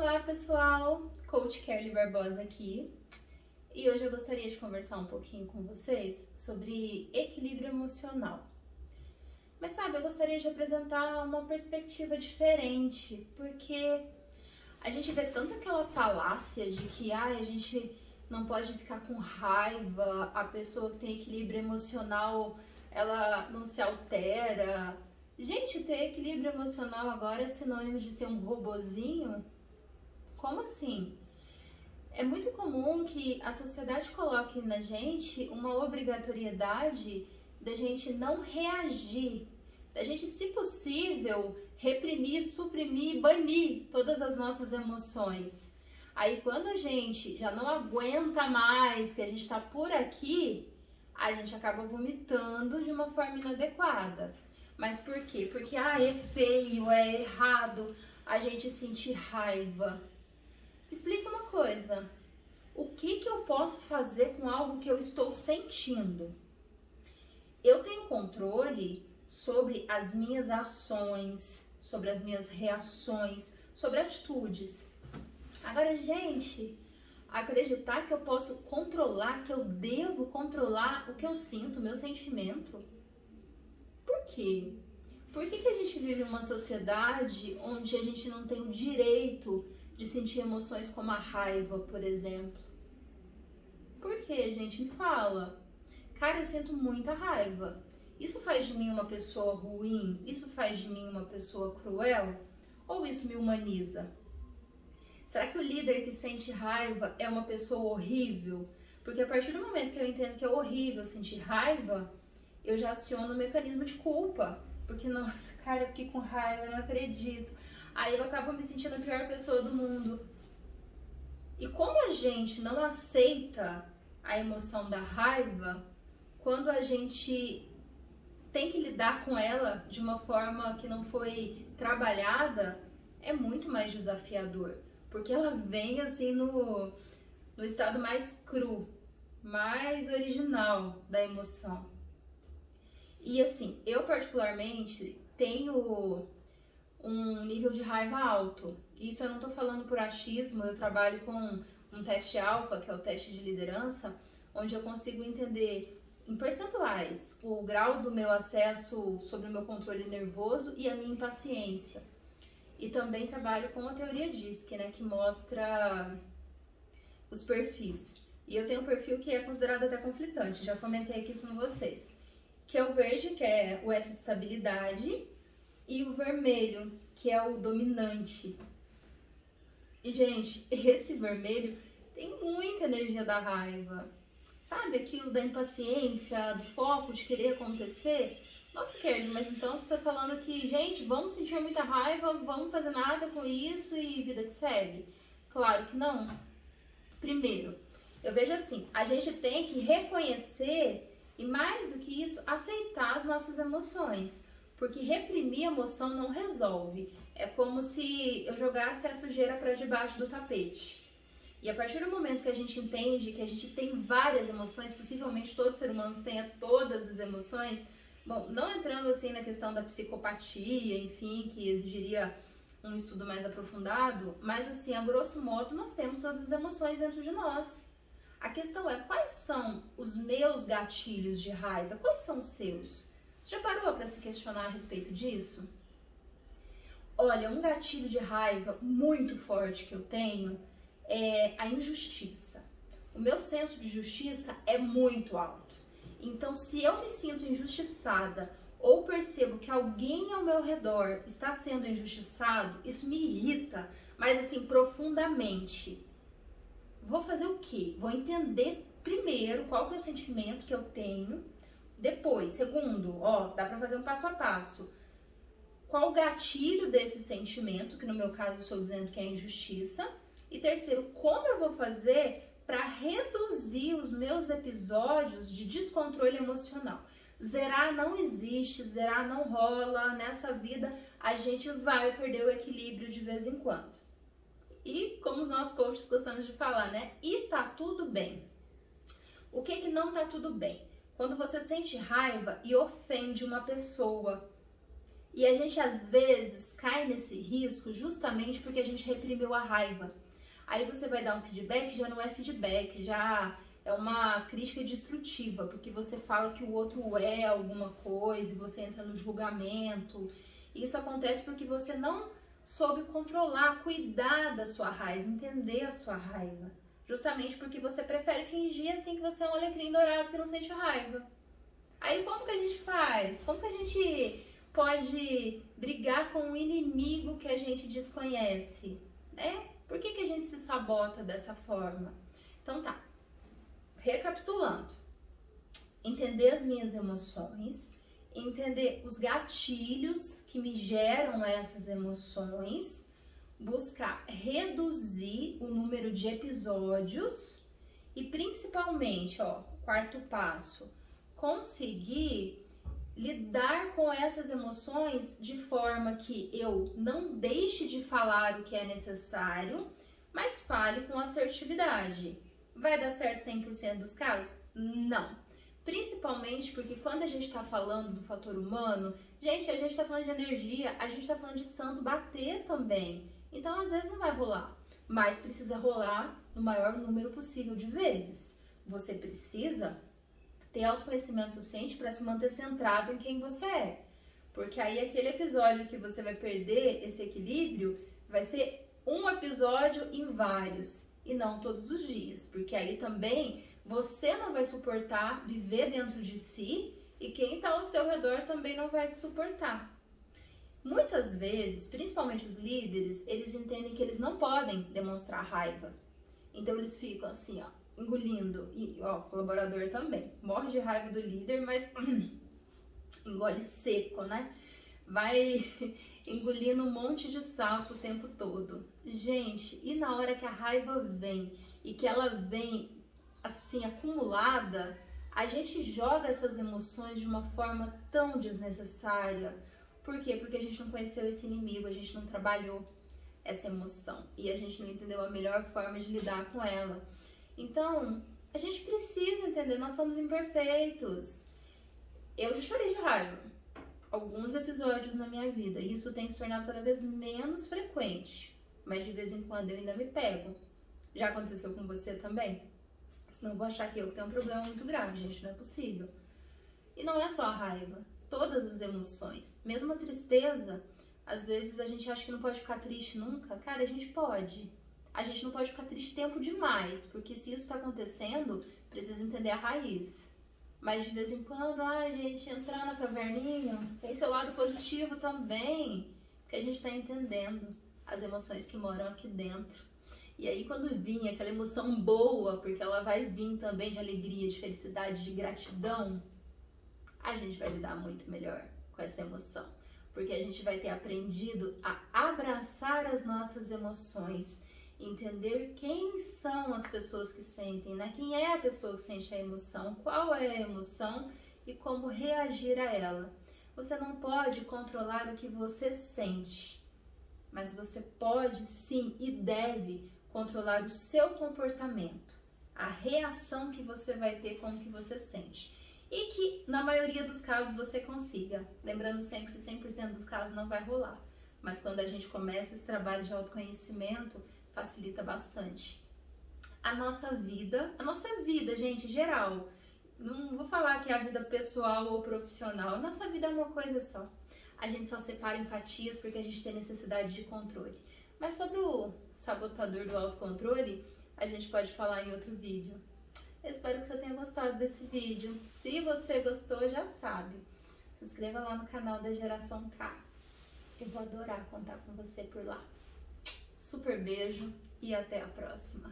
Olá pessoal, Coach Kerly Barbosa aqui e hoje eu gostaria de conversar um pouquinho com vocês sobre equilíbrio emocional. Mas sabe, eu gostaria de apresentar uma perspectiva diferente, porque a gente vê tanto aquela falácia de que a gente não pode ficar com raiva, a pessoa que tem equilíbrio emocional, ela não se altera. Gente, ter equilíbrio emocional agora é sinônimo de ser um robozinho? Como assim? É muito comum que a sociedade coloque na gente uma obrigatoriedade da gente não reagir, da gente, se possível, reprimir, suprimir, banir todas as nossas emoções. Aí quando a gente já não aguenta mais, que a gente está por aqui, a gente acaba vomitando de uma forma inadequada. Mas por quê? Porque é feio, é errado a gente sentir raiva. Explica uma coisa, o que eu posso fazer com algo que eu estou sentindo? Eu tenho controle sobre as minhas ações, sobre as minhas reações, sobre atitudes. Agora, gente, acreditar que eu posso controlar, que eu devo controlar o que eu sinto, o meu sentimento. Por quê? Por que a gente vive uma sociedade onde a gente não tem o direito de sentir emoções como a raiva, por exemplo? Por quê, gente? Me fala. Cara, eu sinto muita raiva. Isso faz de mim uma pessoa ruim? Isso faz de mim uma pessoa cruel? Ou isso me humaniza? Será que o líder que sente raiva é uma pessoa horrível? Porque a partir do momento que eu entendo que é horrível sentir raiva, eu já aciono o mecanismo de culpa. Porque, nossa, cara, eu fiquei com raiva, eu não acredito. Aí eu acabo me sentindo a pior pessoa do mundo. E como a gente não aceita a emoção da raiva, quando a gente tem que lidar com ela de uma forma que não foi trabalhada, é muito mais desafiador. Porque ela vem assim no estado mais cru, mais original da emoção. E assim, eu particularmente tenho um nível de raiva alto. Isso eu não tô falando por achismo, eu trabalho com um teste alfa, que é o teste de liderança, onde eu consigo entender em percentuais o grau do meu acesso sobre o meu controle nervoso e a minha impaciência. E também trabalho com a teoria DISC, né, que mostra os perfis. E eu tenho um perfil que é considerado até conflitante, já comentei aqui com vocês, que é o verde, que é o S de estabilidade, e o vermelho, que é o dominante. E, gente, esse vermelho tem muita energia da raiva. Sabe aquilo da impaciência, do foco, de querer acontecer? Nossa, Kerly, mas então você tá falando que, gente, vamos sentir muita raiva, vamos fazer nada com isso e vida que segue? Claro que não. Primeiro, eu vejo assim, a gente tem que reconhecer e, mais do que isso, aceitar as nossas emoções. Porque reprimir a emoção não resolve. É como se eu jogasse a sujeira para debaixo do tapete. E a partir do momento que a gente entende que a gente tem várias emoções, possivelmente todo ser humano tenha todas as emoções, bom, não entrando assim na questão da psicopatia, enfim, que exigiria um estudo mais aprofundado, mas assim, a grosso modo, nós temos todas as emoções dentro de nós. A questão é, quais são os meus gatilhos de raiva? Quais são os seus? Você já parou para se questionar a respeito disso? Olha, um gatilho de raiva muito forte que eu tenho é a injustiça. O meu senso de justiça é muito alto. Então, se eu me sinto injustiçada ou percebo que alguém ao meu redor está sendo injustiçado, isso me irrita, mas assim, profundamente. Vou fazer o quê? Vou entender primeiro qual que é o sentimento que eu tenho. Depois, segundo, dá pra fazer um passo a passo. Qual o gatilho desse sentimento, que no meu caso eu estou dizendo que é injustiça. E terceiro, como eu vou fazer para reduzir os meus episódios de descontrole emocional. Zerar não existe, zerar não rola. Nessa vida a gente vai perder o equilíbrio de vez em quando. E como nós coaches gostamos de falar, né? E tá tudo bem. O que não tá tudo bem? Quando você sente raiva e ofende uma pessoa. E a gente às vezes cai nesse risco justamente porque a gente reprimiu a raiva. Aí você vai dar um feedback, já não é feedback, já é uma crítica destrutiva, porque você fala que o outro é alguma coisa e você entra no julgamento. Isso acontece porque você não soube controlar, cuidar da sua raiva, entender a sua raiva. Justamente porque você prefere fingir assim que você é um alecrim dourado que não sente raiva. Aí como que a gente faz? Como que a gente pode brigar com um inimigo que a gente desconhece? Né? Por que a gente se sabota dessa forma? Então tá, recapitulando. Entender as minhas emoções, entender os gatilhos que me geram essas emoções, buscar reduzir o número de episódios e principalmente, quarto passo, conseguir lidar com essas emoções de forma que eu não deixe de falar o que é necessário, mas fale com assertividade. Vai dar certo 100% dos casos? Não. Principalmente porque quando a gente está falando do fator humano, gente, a gente está falando de energia, a gente está falando de santo bater também. Então, às vezes não vai rolar, mas precisa rolar no maior número possível de vezes. Você precisa ter autoconhecimento suficiente para se manter centrado em quem você é. Porque aí aquele episódio que você vai perder esse equilíbrio vai ser um episódio em vários e não todos os dias. Porque aí também você não vai suportar viver dentro de si e quem está ao seu redor também não vai te suportar. Muitas vezes, principalmente os líderes, eles entendem que eles não podem demonstrar raiva. Então eles ficam assim, engolindo. E o colaborador também. Morre de raiva do líder, mas engole seco, né? Vai engolindo um monte de sapo o tempo todo. Gente, e na hora que a raiva vem e que ela vem assim acumulada, a gente joga essas emoções de uma forma tão desnecessária. Por quê? Porque a gente não conheceu esse inimigo, a gente não trabalhou essa emoção e a gente não entendeu a melhor forma de lidar com ela. Então, a gente precisa entender, nós somos imperfeitos. Eu já chorei de raiva alguns episódios na minha vida e isso tem se tornado cada vez menos frequente, mas de vez em quando eu ainda me pego. Já aconteceu com você também? Senão eu vou achar que eu tenho um problema muito grave, gente, não é possível. E não é só a raiva, todas as emoções, mesmo a tristeza, às vezes a gente acha que não pode ficar triste nunca. Cara, a gente pode. A gente não pode ficar triste tempo demais, porque se isso está acontecendo, precisa entender a raiz. Mas de vez em quando, gente, entrar na caverninha, tem seu lado positivo também, porque a gente está entendendo as emoções que moram aqui dentro. E aí quando vir aquela emoção boa, porque ela vai vir também de alegria, de felicidade, de gratidão, a gente vai lidar muito melhor com essa emoção. Porque a gente vai ter aprendido a abraçar as nossas emoções, entender quem são as pessoas que sentem, né? Quem é a pessoa que sente a emoção, qual é a emoção e como reagir a ela. Você não pode controlar o que você sente, mas você pode sim e deve controlar o seu comportamento, a reação que você vai ter com o que você sente. E que na maioria dos casos você consiga. Lembrando sempre que 100% dos casos não vai rolar. Mas quando a gente começa esse trabalho de autoconhecimento, facilita bastante. A nossa vida, gente, geral. Não vou falar que é a vida pessoal ou profissional. A nossa vida é uma coisa só. A gente só separa em fatias porque a gente tem necessidade de controle. Mas sobre o sabotador do autocontrole, a gente pode falar em outro vídeo. Eu espero que você tenha gostado desse vídeo. Se você gostou, já sabe. Se inscreva lá no canal da Geração K. Eu vou adorar contar com você por lá. Super beijo e até a próxima.